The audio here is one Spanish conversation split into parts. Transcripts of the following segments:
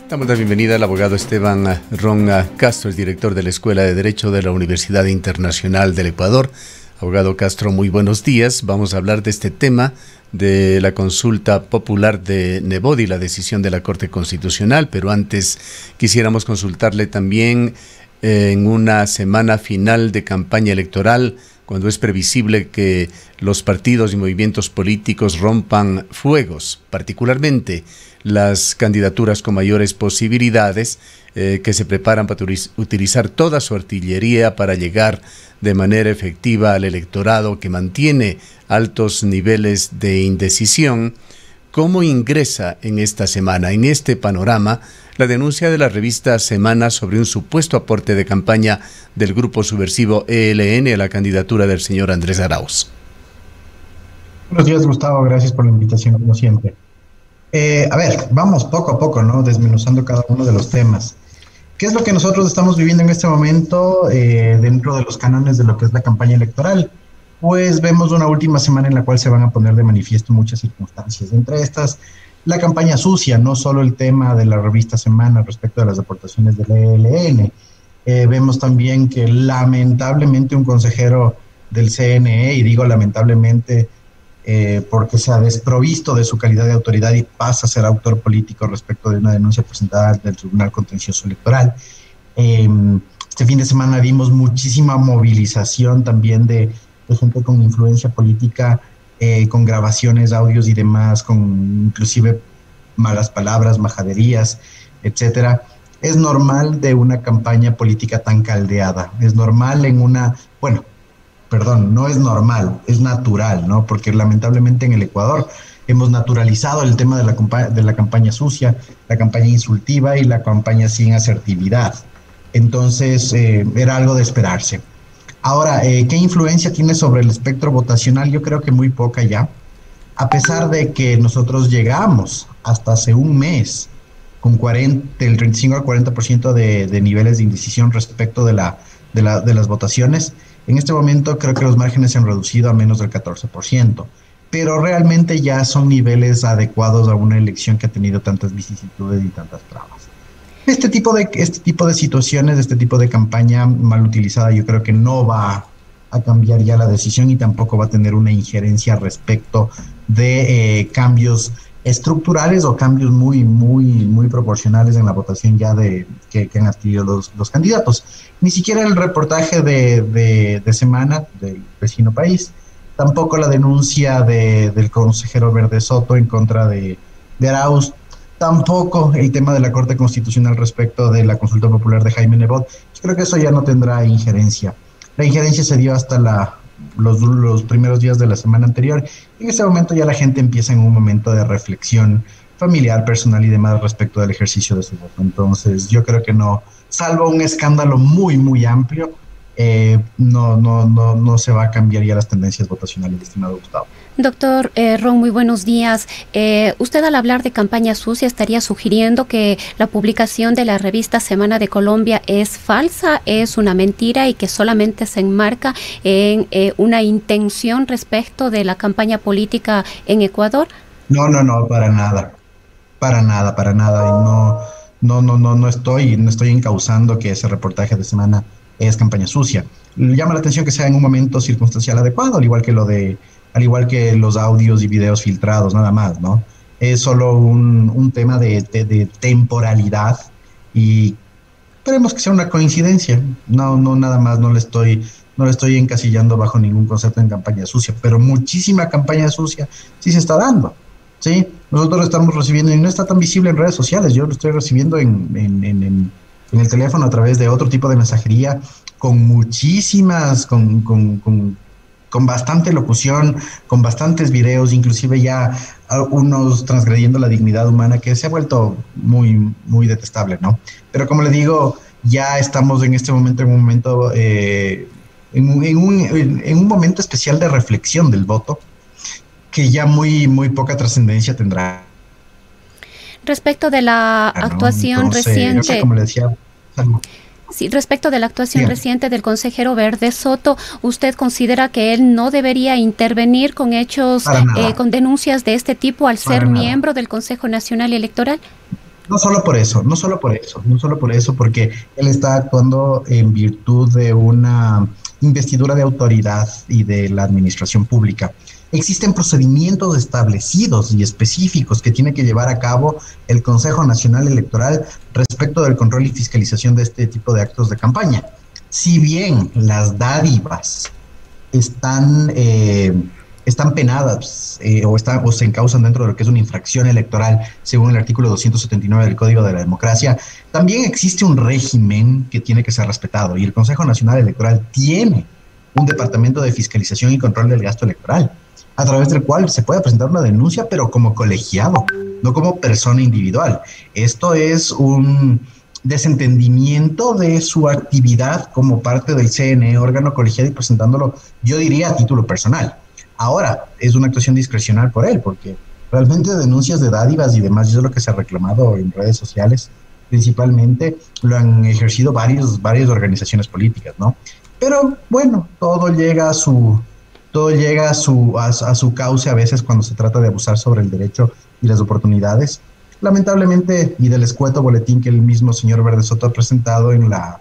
Damos la bienvenida al abogado Esteban Ron Castro, es director de la Escuela de Derecho de la Universidad Internacional del Ecuador. Abogado Castro, muy buenos días. Vamos a hablar de este tema de la consulta popular de Nebot y la decisión de la Corte Constitucional, pero antes quisiéramos consultarle también en una semana final de campaña electoral, cuando es previsible que los partidos y movimientos políticos rompan fuegos, particularmente las candidaturas con mayores posibilidades que se preparan para utilizar toda su artillería para llegar de manera efectiva al electorado que mantiene altos niveles de indecisión. ¿Cómo ingresa en esta semana, en este panorama, la denuncia de la revista Semana sobre un supuesto aporte de campaña del grupo subversivo ELN a la candidatura del señor Andrés Arauz? Buenos días, Gustavo. Gracias por la invitación, como siempre. A ver, vamos poco a poco, ¿no? Desmenuzando cada uno de los temas. ¿Qué es lo que nosotros estamos viviendo en este momento dentro de los cánones de lo que es la campaña electoral? Pues vemos una última semana en la cual se van a poner de manifiesto muchas circunstancias. Entre estas, la campaña sucia, no solo el tema de la revista Semana respecto de las aportaciones del ELN. Vemos también que lamentablemente un consejero del CNE, y digo lamentablemente porque se ha desprovisto de su calidad de autoridad y pasa a ser autor político respecto de una denuncia presentada del Tribunal Contencioso Electoral. Este fin de semana vimos muchísima movilización también de gente con influencia política, con grabaciones, audios y demás, con inclusive malas palabras, majaderías, etcétera. Es normal de una campaña política tan caldeada, es normal en una, bueno, perdón, no es normal, es natural, ¿no? Porque lamentablemente en el Ecuador hemos naturalizado el tema de la campaña sucia, la campaña insultiva y la campaña sin asertividad. Entonces, era algo de esperarse. Ahora, ¿qué influencia tiene sobre el espectro votacional? Yo creo que muy poca ya. A pesar de que nosotros llegamos hasta hace un mes con del 35 al 40% de niveles de indecisión respecto de las votaciones, en este momento creo que los márgenes se han reducido a menos del 14%, pero realmente ya son niveles adecuados a una elección que ha tenido tantas vicisitudes y tantas trabas. Este tipo de situaciones, este tipo de campaña mal utilizada, yo creo que no va a cambiar ya la decisión y tampoco va a tener una injerencia respecto de cambios estructurales o cambios muy proporcionales en la votación ya que han adquirido los candidatos. Ni siquiera el reportaje de Semana, del vecino país, tampoco la denuncia del consejero Verde Soto en contra de Arauz, tampoco el tema de la Corte Constitucional respecto de la consulta popular de Jaime Nebot. Yo creo que eso ya no tendrá injerencia. La injerencia se dio hasta los primeros días de la semana anterior. En este momento ya la gente empieza en un momento de reflexión familiar, personal y demás respecto del ejercicio de su voto. Entonces yo creo que no, salvo un escándalo muy amplio, no se va a cambiar ya las tendencias votacionales, estimado Gustavo. Doctor Ron, muy buenos días. Usted al hablar de campaña sucia estaría sugiriendo que la publicación de la revista Semana de Colombia es falsa, es una mentira y que solamente se enmarca en una intención respecto de la campaña política en Ecuador. No, para nada. No estoy encauzando que ese reportaje de Semana es campaña sucia. Llama la atención que sea en un momento circunstancial adecuado, al igual que los audios y videos filtrados, nada más, ¿no? Es solo un tema de temporalidad y esperemos que sea una coincidencia. No, nada más, no le estoy encasillando bajo ningún concepto en campaña sucia, pero muchísima campaña sucia sí se está dando, ¿sí? Nosotros lo estamos recibiendo y no está tan visible en redes sociales, yo lo estoy recibiendo en el teléfono a través de otro tipo de mensajería con muchísimas, con bastante locución, con bastantes videos, inclusive ya unos transgrediendo la dignidad humana, que se ha vuelto muy detestable, ¿no? Pero como le digo, ya estamos en este momento en un momento especial de reflexión del voto, que ya muy poca trascendencia tendrá. Respecto de la actuación reciente... O sea, como le decía... Sí, respecto de la actuación reciente del consejero Verde Soto, ¿usted considera que él no debería intervenir con hechos, con denuncias de este tipo al ser miembro del Consejo Nacional Electoral? No solo por eso, no solo por eso, no solo por eso, porque él está actuando en virtud de una investidura de autoridad y de la administración pública. Existen procedimientos establecidos y específicos que tiene que llevar a cabo el Consejo Nacional Electoral respecto del control y fiscalización de este tipo de actos de campaña. Si bien las dádivas están, están penadas o se encausan dentro de lo que es una infracción electoral, según el artículo 279 del Código de la Democracia, también existe un régimen que tiene que ser respetado y el Consejo Nacional Electoral tiene un departamento de fiscalización y control del gasto electoral, a través del cual se puede presentar una denuncia, pero como colegiado, no como persona individual. Esto es un desentendimiento de su actividad como parte del CNE, órgano colegiado, y presentándolo, yo diría, a título personal. Ahora, es una actuación discrecional por él, porque realmente denuncias de dádivas y demás, y eso es lo que se ha reclamado en redes sociales, principalmente lo han ejercido varias organizaciones políticas, ¿no? Pero bueno, todo llega a su cauce a veces cuando se trata de abusar sobre el derecho y las oportunidades. Lamentablemente, y del escueto boletín que el mismo señor Verde Soto ha presentado en las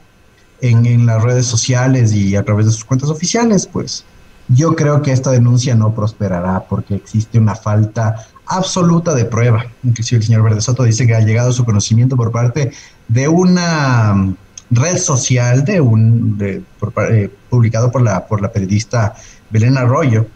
redes sociales y a través de sus cuentas oficiales, pues yo creo que esta denuncia no prosperará porque existe una falta absoluta de prueba. Inclusive el señor Verde Soto dice que ha llegado a su conocimiento por parte de una red social publicado por la periodista Belén Arroyo,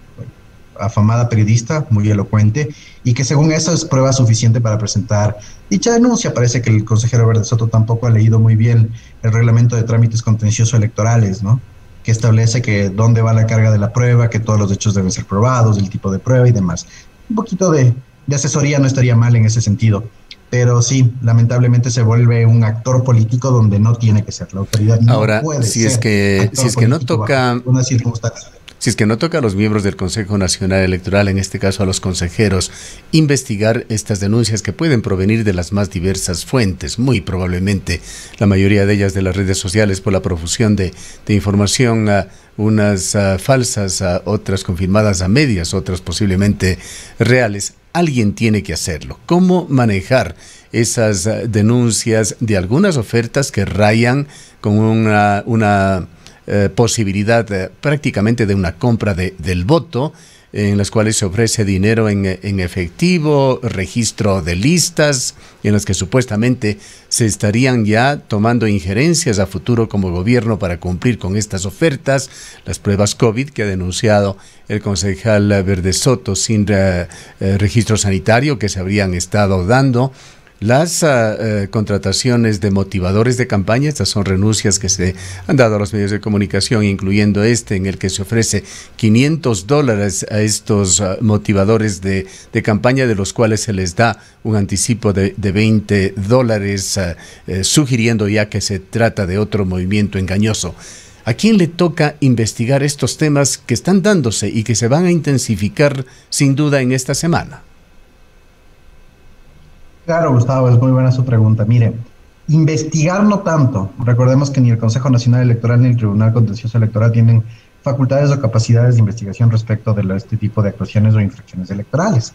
afamada periodista, muy elocuente, y que según eso es prueba suficiente para presentar dicha denuncia. Parece que el consejero Verde Soto tampoco ha leído muy bien el reglamento de trámites contenciosos electorales, ¿no? Que establece que dónde va la carga de la prueba, que todos los hechos deben ser probados, el tipo de prueba y demás. Un poquito de asesoría no estaría mal en ese sentido, pero sí, lamentablemente se vuelve un actor político donde no tiene que ser. La autoridad no Ahora, puede si ser es que no toca una circunstancia. Si es que no toca a los miembros del Consejo Nacional Electoral, en este caso a los consejeros, investigar estas denuncias que pueden provenir de las más diversas fuentes, muy probablemente la mayoría de ellas de las redes sociales por la profusión de información, unas falsas, otras confirmadas a medias, otras posiblemente reales. Alguien tiene que hacerlo. ¿Cómo manejar esas denuncias de algunas ofertas que rayan con una posibilidad prácticamente de una compra del voto, en las cuales se ofrece dinero en efectivo, registro de listas, en las que supuestamente se estarían ya tomando injerencias a futuro como gobierno para cumplir con estas ofertas, las pruebas COVID que ha denunciado el concejal Verde Soto sin registro sanitario que se habrían estado dando, las contrataciones de motivadores de campaña. Estas son renuncias que se han dado a los medios de comunicación, incluyendo en el que se ofrece $500 a estos motivadores de campaña, de los cuales se les da un anticipo de $20, sugiriendo ya que se trata de otro movimiento engañoso. ¿A quién le toca investigar estos temas que están dándose y que se van a intensificar sin duda en esta semana? Claro, Gustavo, es muy buena su pregunta. Mire, investigar no tanto. Recordemos que ni el Consejo Nacional Electoral ni el Tribunal Contencioso Electoral tienen facultades o capacidades de investigación respecto de este tipo de actuaciones o infracciones electorales.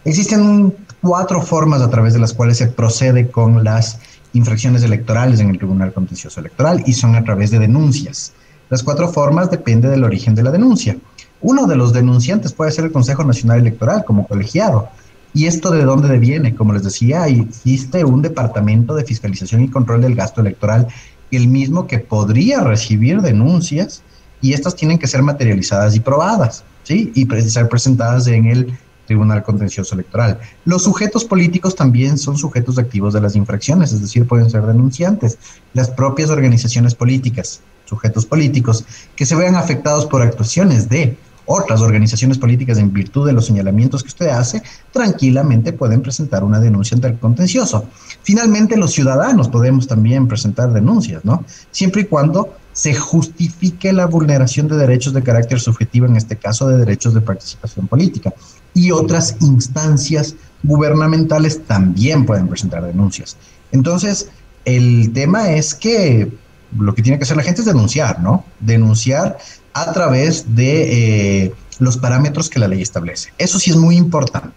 Existen 4 formas a través de las cuales se procede con las infracciones electorales en el Tribunal Contencioso Electoral y son a través de denuncias. Las 4 formas depende del origen de la denuncia. Uno de los denunciantes puede ser el Consejo Nacional Electoral como colegiado. ¿Y esto de dónde viene? Como les decía, existe un departamento de fiscalización y control del gasto electoral, el mismo que podría recibir denuncias y estas tienen que ser materializadas y probadas, ¿sí? Y ser presentadas en el Tribunal Contencioso Electoral. Los sujetos políticos también son sujetos activos de las infracciones, es decir, pueden ser denunciantes. Las propias organizaciones políticas, sujetos políticos, que se vean afectados por actuaciones de otras organizaciones políticas en virtud de los señalamientos que usted hace, tranquilamente pueden presentar una denuncia ante el contencioso. Finalmente, los ciudadanos podemos también presentar denuncias, ¿no? Siempre y cuando se justifique la vulneración de derechos de carácter subjetivo, en este caso de derechos de participación política. Y otras instancias gubernamentales también pueden presentar denuncias. Entonces, el tema es que lo que tiene que hacer la gente es denunciar, ¿no? Denunciar a través de los parámetros que la ley establece. Eso sí es muy importante.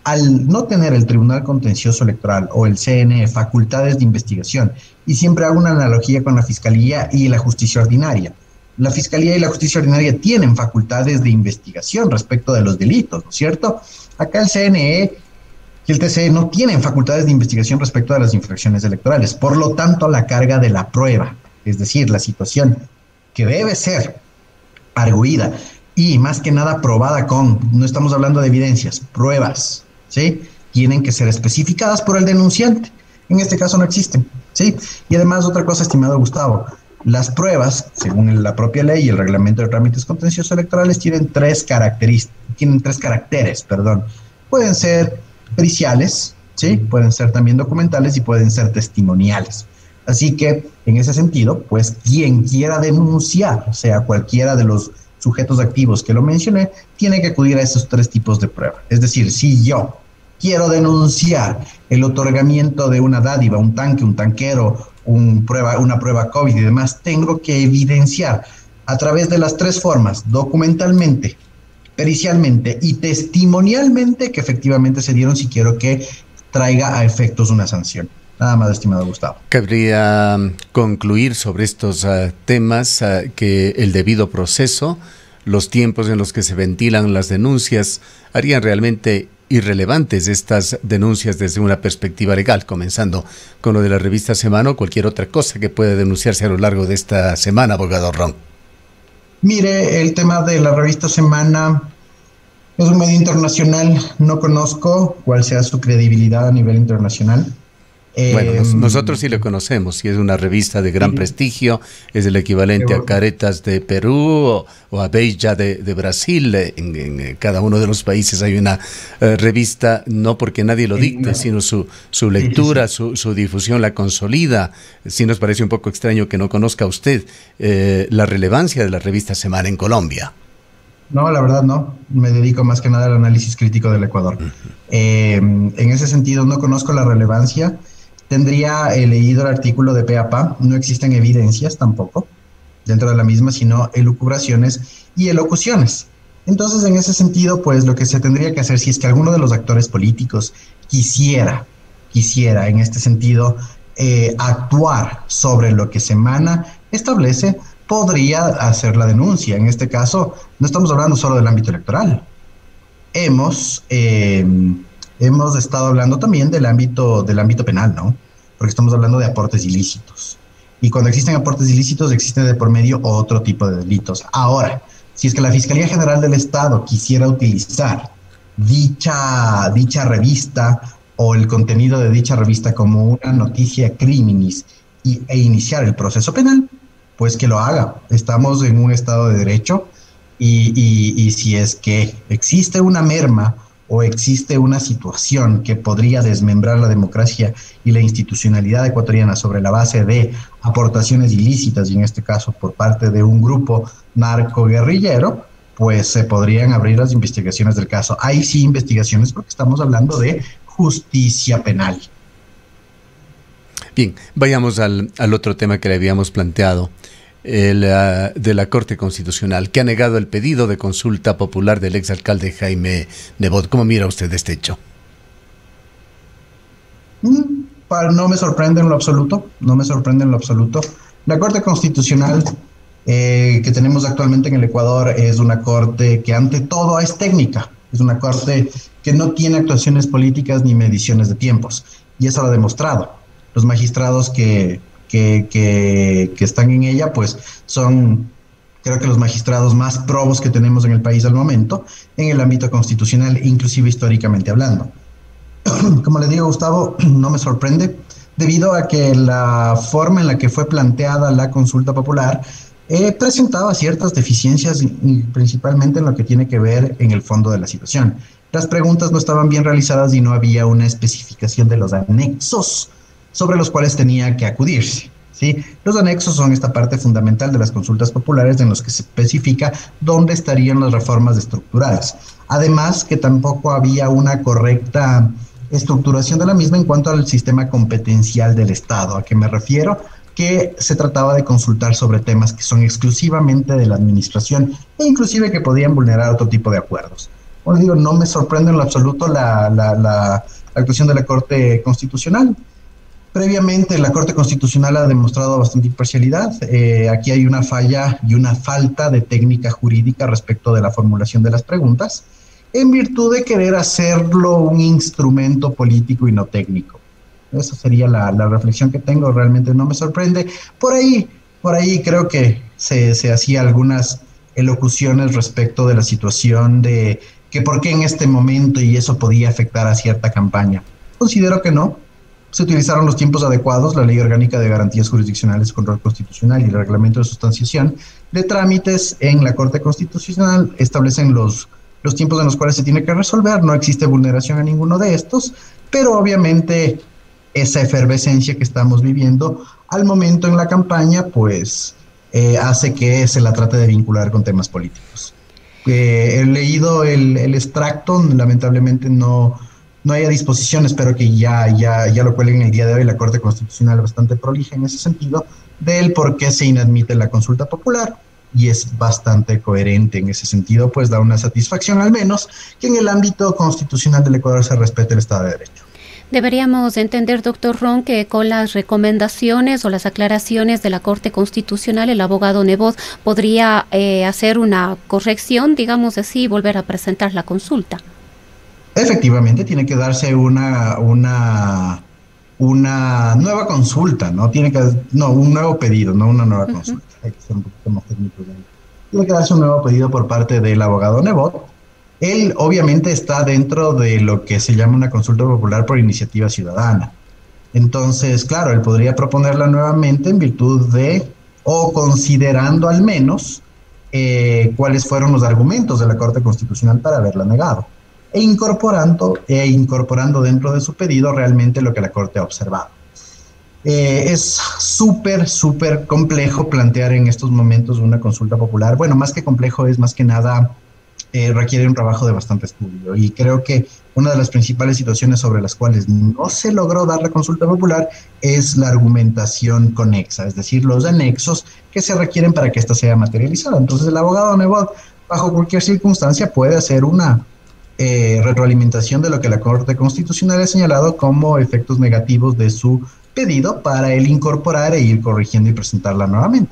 al no tener el Tribunal Contencioso Electoral o el CNE facultades de investigación, y siempre hago una analogía con la Fiscalía y la Justicia Ordinaria. La Fiscalía y la Justicia Ordinaria tienen facultades de investigación respecto de los delitos, ¿no es cierto? Acá el CNE y el TCE no tienen facultades de investigación respecto de las infracciones electorales. Por lo tanto, la carga de la prueba, es decir, la situación que debe ser arguida y más que nada probada con, no estamos hablando de evidencias, pruebas, ¿sí? Tienen que ser especificadas por el denunciante. En este caso no existen, ¿sí? Y además, otra cosa, estimado Gustavo, las pruebas, según la propia ley y el reglamento de trámites contenciosos electorales, tienen tres caracteres. Pueden ser periciales, ¿sí? Pueden ser también documentales y pueden ser testimoniales. Así que, en ese sentido, pues quien quiera denunciar, o sea, cualquiera de los sujetos activos que lo mencioné, tiene que acudir a esos tres tipos de prueba. Es decir, si yo quiero denunciar el otorgamiento de una dádiva, un tanque, un tanquero, una prueba COVID y demás, tengo que evidenciar a través de las tres formas, documentalmente, pericialmente y testimonialmente, que efectivamente se dieron, si quiero que traiga a efectos una sanción. Nada más, estimado Gustavo. Cabría concluir sobre estos temas que el debido proceso, los tiempos en los que se ventilan las denuncias, harían realmente irrelevantes estas denuncias desde una perspectiva legal, comenzando con lo de la revista Semana o cualquier otra cosa que pueda denunciarse a lo largo de esta semana, abogado Ron. Mire, el tema de la revista Semana es un medio internacional, no conozco cuál sea su credibilidad a nivel internacional. Bueno, nosotros sí lo conocemos, y es una revista de gran prestigio, es el equivalente a Caretas de Perú o a Veja de Brasil. En cada uno de los países hay una revista, no porque nadie lo dicte, sino su lectura, su difusión la consolida. Sí nos parece un poco extraño que no conozca usted la relevancia de la revista Semana en Colombia. No, la verdad no. Me dedico más que nada al análisis crítico del Ecuador. En ese sentido no conozco la relevancia. Tendría leído el artículo de pe a pa, no existen evidencias tampoco dentro de la misma, sino elucubraciones y elocuciones. Entonces, en ese sentido, pues lo que se tendría que hacer, si es que alguno de los actores políticos quisiera en este sentido actuar sobre lo que Semana establece, podría hacer la denuncia. En este caso, no estamos hablando solo del ámbito electoral. Hemos estado hablando también del ámbito penal, ¿no? Porque estamos hablando de aportes ilícitos. Y cuando existen aportes ilícitos, existe de por medio otro tipo de delitos. Ahora, si es que la Fiscalía General del Estado quisiera utilizar dicha revista o el contenido de dicha revista como una noticia criminis e iniciar el proceso penal, pues que lo haga. Estamos en un Estado de Derecho y si es que existe una merma o existe una situación que podría desmembrar la democracia y la institucionalidad ecuatoriana sobre la base de aportaciones ilícitas, y en este caso por parte de un grupo narcoguerrillero, pues se podrían abrir las investigaciones del caso. Ahí sí investigaciones, porque estamos hablando de justicia penal. Bien, vayamos al otro tema que le habíamos planteado. De la Corte Constitucional, que ha negado el pedido de consulta popular del exalcalde Jaime Nebot. ¿Cómo mira usted este hecho? No me sorprende en lo absoluto, La Corte Constitucional que tenemos actualmente en el Ecuador es una corte que ante todo es técnica, es una corte que no tiene actuaciones políticas ni mediciones de tiempos, y eso lo ha demostrado. Los magistrados que están en ella, pues son, creo que los magistrados más probos que tenemos en el país al momento, en el ámbito constitucional, inclusive históricamente hablando. Como le digo, Gustavo, no me sorprende, debido a que la forma en la que fue planteada la consulta popular presentaba ciertas deficiencias, principalmente en lo que tiene que ver en el fondo de la situación. Las preguntas no estaban bien realizadas y no había una especificación de los anexos sobre los cuales tenía que acudirse, ¿sí? Los anexos son esta parte fundamental de las consultas populares en los que se especifica dónde estarían las reformas estructurales. Además, que tampoco había una correcta estructuración de la misma en cuanto al sistema competencial del Estado. ¿A qué me refiero? Que se trataba de consultar sobre temas que son exclusivamente de la administración e inclusive que podían vulnerar otro tipo de acuerdos. Como digo, no me sorprende en lo absoluto la actuación de la Corte Constitucional. Previamente, la Corte Constitucional ha demostrado bastante imparcialidad. Aquí hay una falla y una falta de técnica jurídica respecto de la formulación de las preguntas, en virtud de querer hacerlo un instrumento político y no técnico. Esa sería la reflexión que tengo. Realmente no me sorprende. Por ahí creo que se hacía algunas elocuciones respecto de la situación de que por qué en este momento y eso podía afectar a cierta campaña. Considero que no. Se utilizaron los tiempos adecuados, la Ley Orgánica de Garantías Jurisdiccionales, Control Constitucional y el Reglamento de Sustanciación de Trámites en la Corte Constitucional establecen los tiempos en los cuales se tiene que resolver. No existe vulneración a ninguno de estos, pero obviamente esa efervescencia que estamos viviendo al momento en la campaña, pues hace que se la trate de vincular con temas políticos. He leído el extracto, lamentablemente no hay a disposición, espero que ya lo cuelguen el día de hoy, la Corte Constitucional bastante prolija en ese sentido, del por qué se inadmite la consulta popular, y es bastante coherente en ese sentido, pues da una satisfacción al menos que en el ámbito constitucional del Ecuador se respete el Estado de Derecho. Deberíamos entender, doctor Ron, que con las recomendaciones o las aclaraciones de la Corte Constitucional, el abogado Nebot podría hacer una corrección, digamos así, y volver a presentar la consulta. Efectivamente, tiene que darse una nueva consulta, ¿no? Un nuevo pedido, no una nueva consulta. Hay que ser un poquito más técnicos. Tiene que darse un nuevo pedido por parte del abogado Nebot. Él obviamente está dentro de lo que se llama una consulta popular por iniciativa ciudadana. Entonces, claro, él podría proponerla nuevamente en virtud de, o considerando al menos, cuáles fueron los argumentos de la Corte Constitucional para haberla negado, e incorporando dentro de su pedido realmente lo que la Corte ha observado. Es súper complejo plantear en estos momentos una consulta popular. Bueno, más que complejo, es más que nada requiere un trabajo de bastante estudio, y creo que una de las principales situaciones sobre las cuales no se logró dar la consulta popular es la argumentación conexa, es decir, los anexos que se requieren para que ésta sea materializada. Entonces el abogado Nebot, bajo cualquier circunstancia, puede hacer una retroalimentación de lo que la Corte Constitucional ha señalado como efectos negativos de su pedido para él incorporar e ir corrigiendo y presentarla nuevamente.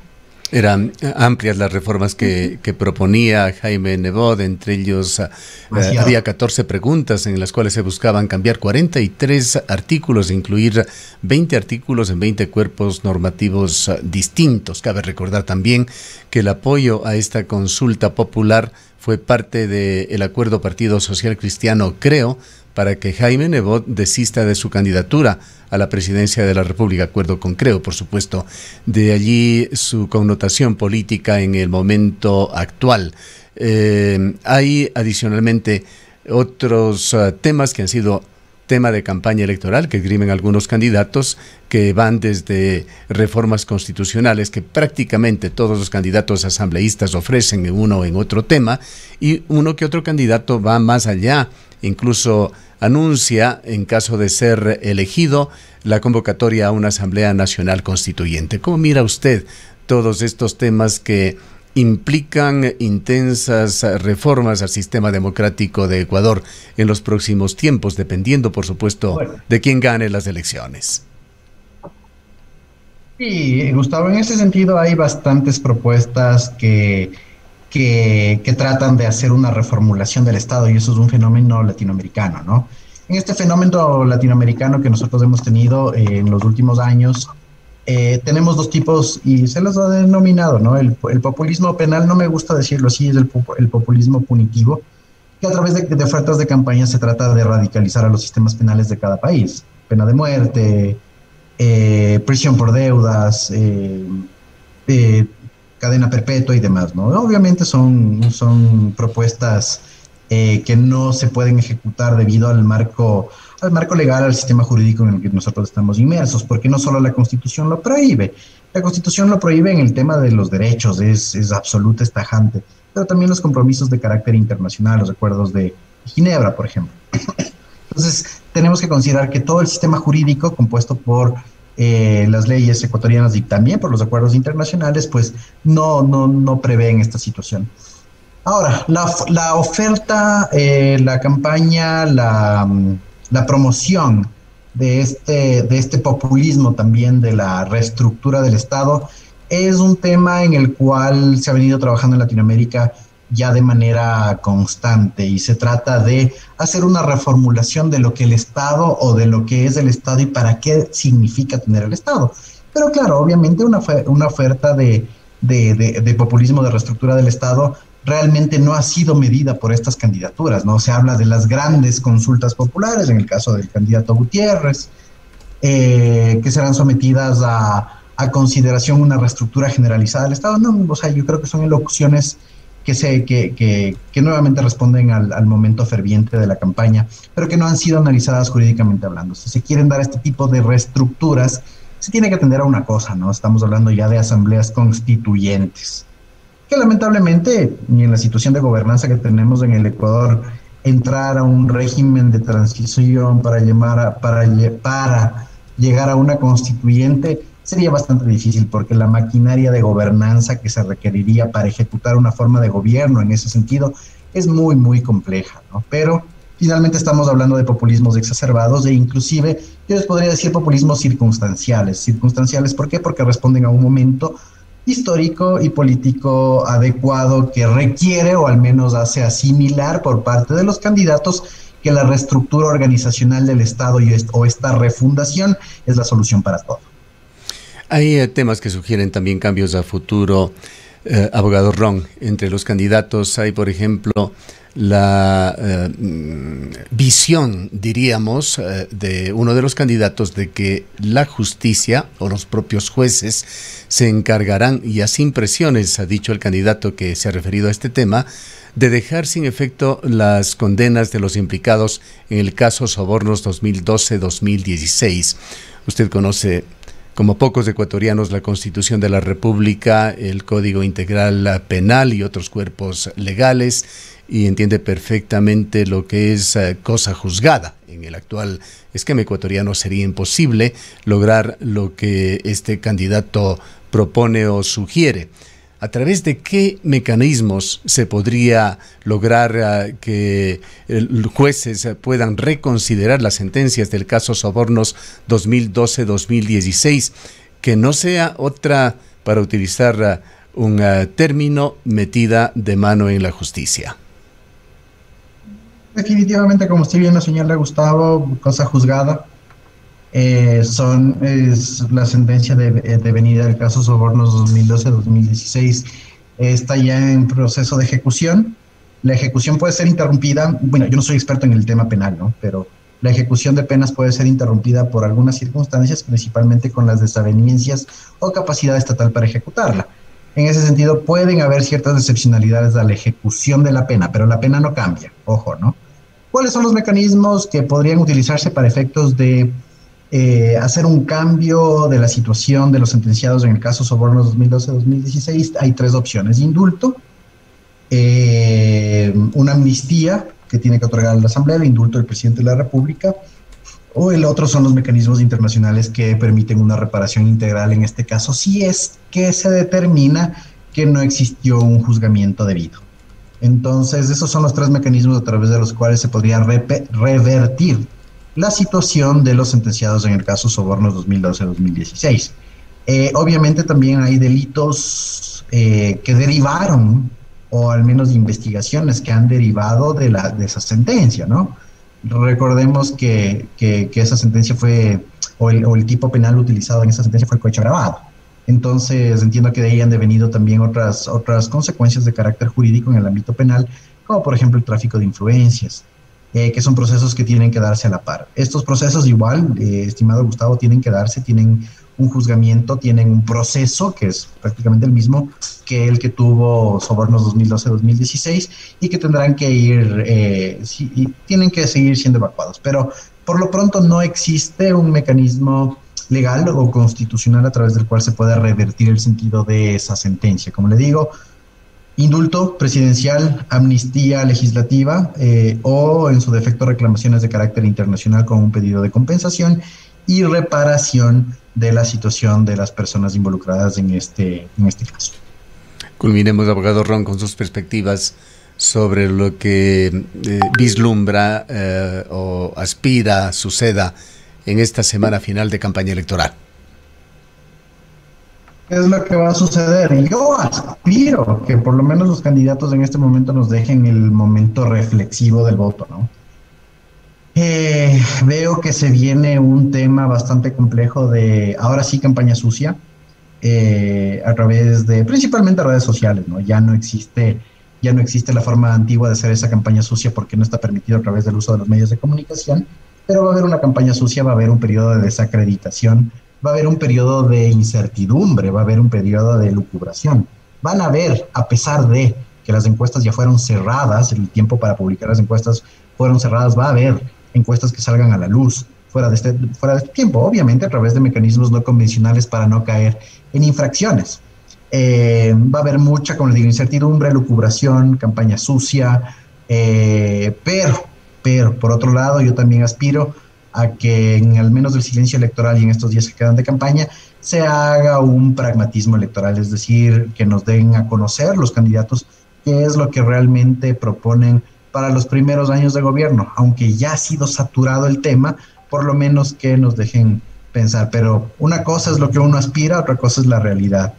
Eran amplias las reformas que proponía Jaime Nebot, entre ellos había 14 preguntas en las cuales se buscaban cambiar 43 artículos, incluir 20 artículos en 20 cuerpos normativos distintos. Cabe recordar también que el apoyo a esta consulta popular fue parte del acuerdo Partido Social Cristiano, creo, para que Jaime Nebot desista de su candidatura a la presidencia de la República, acuerdo con Creo, por supuesto. De allí su connotación política en el momento actual. Hay adicionalmente otros temas que han sido tema de campaña electoral que esgrimen algunos candidatos, que van desde reformas constitucionales que prácticamente todos los candidatos asambleístas ofrecen en uno o en otro tema, y uno que otro candidato va más allá. Incluso anuncia, en caso de ser elegido, la convocatoria a una Asamblea Nacional Constituyente. ¿Cómo mira usted todos estos temas que implican intensas reformas al sistema democrático de Ecuador en los próximos tiempos, dependiendo, por supuesto, de quién gane las elecciones? Sí, Gustavo, en ese sentido hay bastantes propuestas que tratan de hacer una reformulación del Estado, y eso es un fenómeno latinoamericano, ¿no? En este fenómeno latinoamericano que nosotros hemos tenido en los últimos años, tenemos dos tipos, y se los ha denominado, ¿no? El populismo penal, no me gusta decirlo así, es el populismo punitivo, que a través de ofertas de campaña se trata de radicalizar a los sistemas penales de cada país. Pena de muerte, prisión por deudas, cadena perpetua y demás, ¿no? Obviamente son propuestas que no se pueden ejecutar debido al marco legal, al sistema jurídico en el que nosotros estamos inmersos, porque no solo la Constitución lo prohíbe. La Constitución lo prohíbe en el tema de los derechos, es absoluta, es tajante, pero también los compromisos de carácter internacional, los acuerdos de Ginebra, por ejemplo. Entonces, tenemos que considerar que todo el sistema jurídico compuesto por las leyes ecuatorianas y también por los acuerdos internacionales, pues no prevén esta situación. Ahora, la oferta, la campaña, la promoción de este populismo también de la reestructura del Estado es un tema en el cual se ha venido trabajando en Latinoamérica ya de manera constante y se trata de hacer una reformulación de lo que el Estado o de lo que es el Estado y para qué significa tener el Estado. Pero claro, obviamente una oferta de populismo, de reestructura del Estado realmente no ha sido medida por estas candidaturas, ¿no? Se habla de las grandes consultas populares, en el caso del candidato Gutiérrez, que serán sometidas a consideración una reestructura generalizada del Estado. No, o sea, yo creo que son elocuciones que nuevamente responden al momento ferviente de la campaña, pero que no han sido analizadas jurídicamente hablando. Si se quieren dar este tipo de reestructuras, se tiene que atender a una cosa, ¿no? Estamos hablando ya de asambleas constituyentes, que lamentablemente, y en la situación de gobernanza que tenemos en el Ecuador, entrar a un régimen de transición para llegar a una constituyente sería bastante difícil, porque la maquinaria de gobernanza que se requeriría para ejecutar una forma de gobierno en ese sentido es muy, muy compleja, ¿no? Pero finalmente estamos hablando de populismos exacerbados e inclusive yo les podría decir populismos circunstanciales. Circunstanciales, ¿por qué? Porque responden a un momento histórico y político adecuado que requiere o al menos hace asimilar por parte de los candidatos que la reestructura organizacional del Estado o esta refundación es la solución para todo. Hay temas que sugieren también cambios a futuro, abogado Ron. Entre los candidatos hay, por ejemplo, la visión, diríamos, de uno de los candidatos de que la justicia o los propios jueces se encargarán, y así impresiones, ha dicho el candidato que se ha referido a este tema, de dejar sin efecto las condenas de los implicados en el caso Sobornos 2012-2016. Usted conoce, como pocos ecuatorianos, la Constitución de la República, el Código Integral Penal y otros cuerpos legales, y entiende perfectamente lo que es cosa juzgada. En el actual esquema ecuatoriano sería imposible lograr lo que este candidato propone o sugiere. ¿A través de qué mecanismos se podría lograr que los jueces puedan reconsiderar las sentencias del caso Sobornos 2012-2016, que no sea otra, para utilizar un término, metida de mano en la justicia? Definitivamente, como usted bien lo señala, Gustavo, cosa juzgada. Es la sentencia de venida del caso Sobornos 2012-2016 está ya en proceso de ejecución. La ejecución puede ser interrumpida. Bueno, yo no soy experto en el tema penal, ¿no? Pero la ejecución de penas puede ser interrumpida por algunas circunstancias, principalmente con las desavenencias o capacidad estatal para ejecutarla. En ese sentido, pueden haber ciertas excepcionalidades a la ejecución de la pena, pero la pena no cambia, ojo, ¿no? ¿Cuáles son los mecanismos que podrían utilizarse para efectos de hacer un cambio de la situación de los sentenciados en el caso Sobornos 2012-2016? Hay tres opciones: indulto, una amnistía que tiene que otorgar la Asamblea, el indulto del presidente de la República, o el otro son los mecanismos internacionales que permiten una reparación integral en este caso, si es que se determina que no existió un juzgamiento debido. Entonces, esos son los tres mecanismos a través de los cuales se podría revertir la situación de los sentenciados en el caso Sobornos 2012-2016. Obviamente también hay delitos que derivaron, o al menos investigaciones que han derivado de esa sentencia, ¿no? Recordemos que esa sentencia fue, o el tipo penal utilizado en esa sentencia fue el cohecho agravado. Entonces entiendo que de ahí han devenido también otras consecuencias de carácter jurídico en el ámbito penal, como por ejemplo el tráfico de influencias, que son procesos que tienen que darse a la par. Estos procesos igual, estimado Gustavo, tienen que darse, tienen un juzgamiento, tienen un proceso que es prácticamente el mismo que el que tuvo Sobornos 2012-2016 y que tendrán que tienen que seguir siendo evacuados. Pero por lo pronto no existe un mecanismo legal o constitucional a través del cual se pueda revertir el sentido de esa sentencia. Como le digo, indulto presidencial, amnistía legislativa o en su defecto reclamaciones de carácter internacional con un pedido de compensación y reparación de la situación de las personas involucradas en este caso. Culminemos, abogado Ron, con sus perspectivas sobre lo que vislumbra o aspira suceda en esta semana final de campaña electoral. ¿Qué es lo que va a suceder? Yo aspiro que por lo menos los candidatos en este momento nos dejen el momento reflexivo del voto, ¿no? Veo que se viene un tema bastante complejo de, ahora sí, campaña sucia, a través de, principalmente redes sociales, ¿no? Ya no existe la forma antigua de hacer esa campaña sucia porque no está permitido a través del uso de los medios de comunicación, pero va a haber una campaña sucia, va a haber un periodo de desacreditación, va a haber un periodo de incertidumbre, va a haber un periodo de lucubración. Van a haber, a pesar de que las encuestas ya fueron cerradas, el tiempo para publicar las encuestas fueron cerradas, va a haber encuestas que salgan a la luz fuera de este tiempo, obviamente a través de mecanismos no convencionales para no caer en infracciones. Va a haber mucha, como les digo, incertidumbre, lucubración, campaña sucia, pero por otro lado yo también aspiro a que en al menos el silencio electoral y en estos días que quedan de campaña se haga un pragmatismo electoral, es decir, que nos den a conocer los candidatos qué es lo que realmente proponen para los primeros años de gobierno, aunque ya ha sido saturado el tema, por lo menos que nos dejen pensar, pero una cosa es lo que uno aspira, otra cosa es la realidad.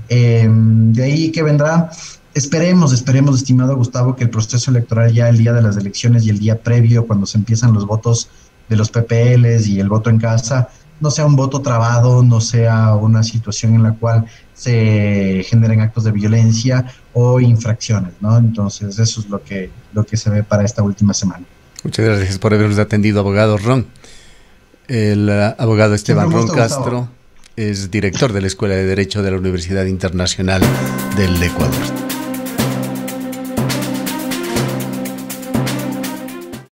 De ahí que vendrá, esperemos, estimado Gustavo, que el proceso electoral ya el día de las elecciones y el día previo, cuando se empiezan los votos de los PPLs y el voto en casa, no sea un voto trabado, no sea una situación en la cual se generen actos de violencia o infracciones, ¿no? Entonces eso es lo que se ve para esta última semana. Muchas gracias por habernos atendido, abogado Ron. El abogado Esteban Ron Castro es director de la Escuela de Derecho de la Universidad Internacional del Ecuador.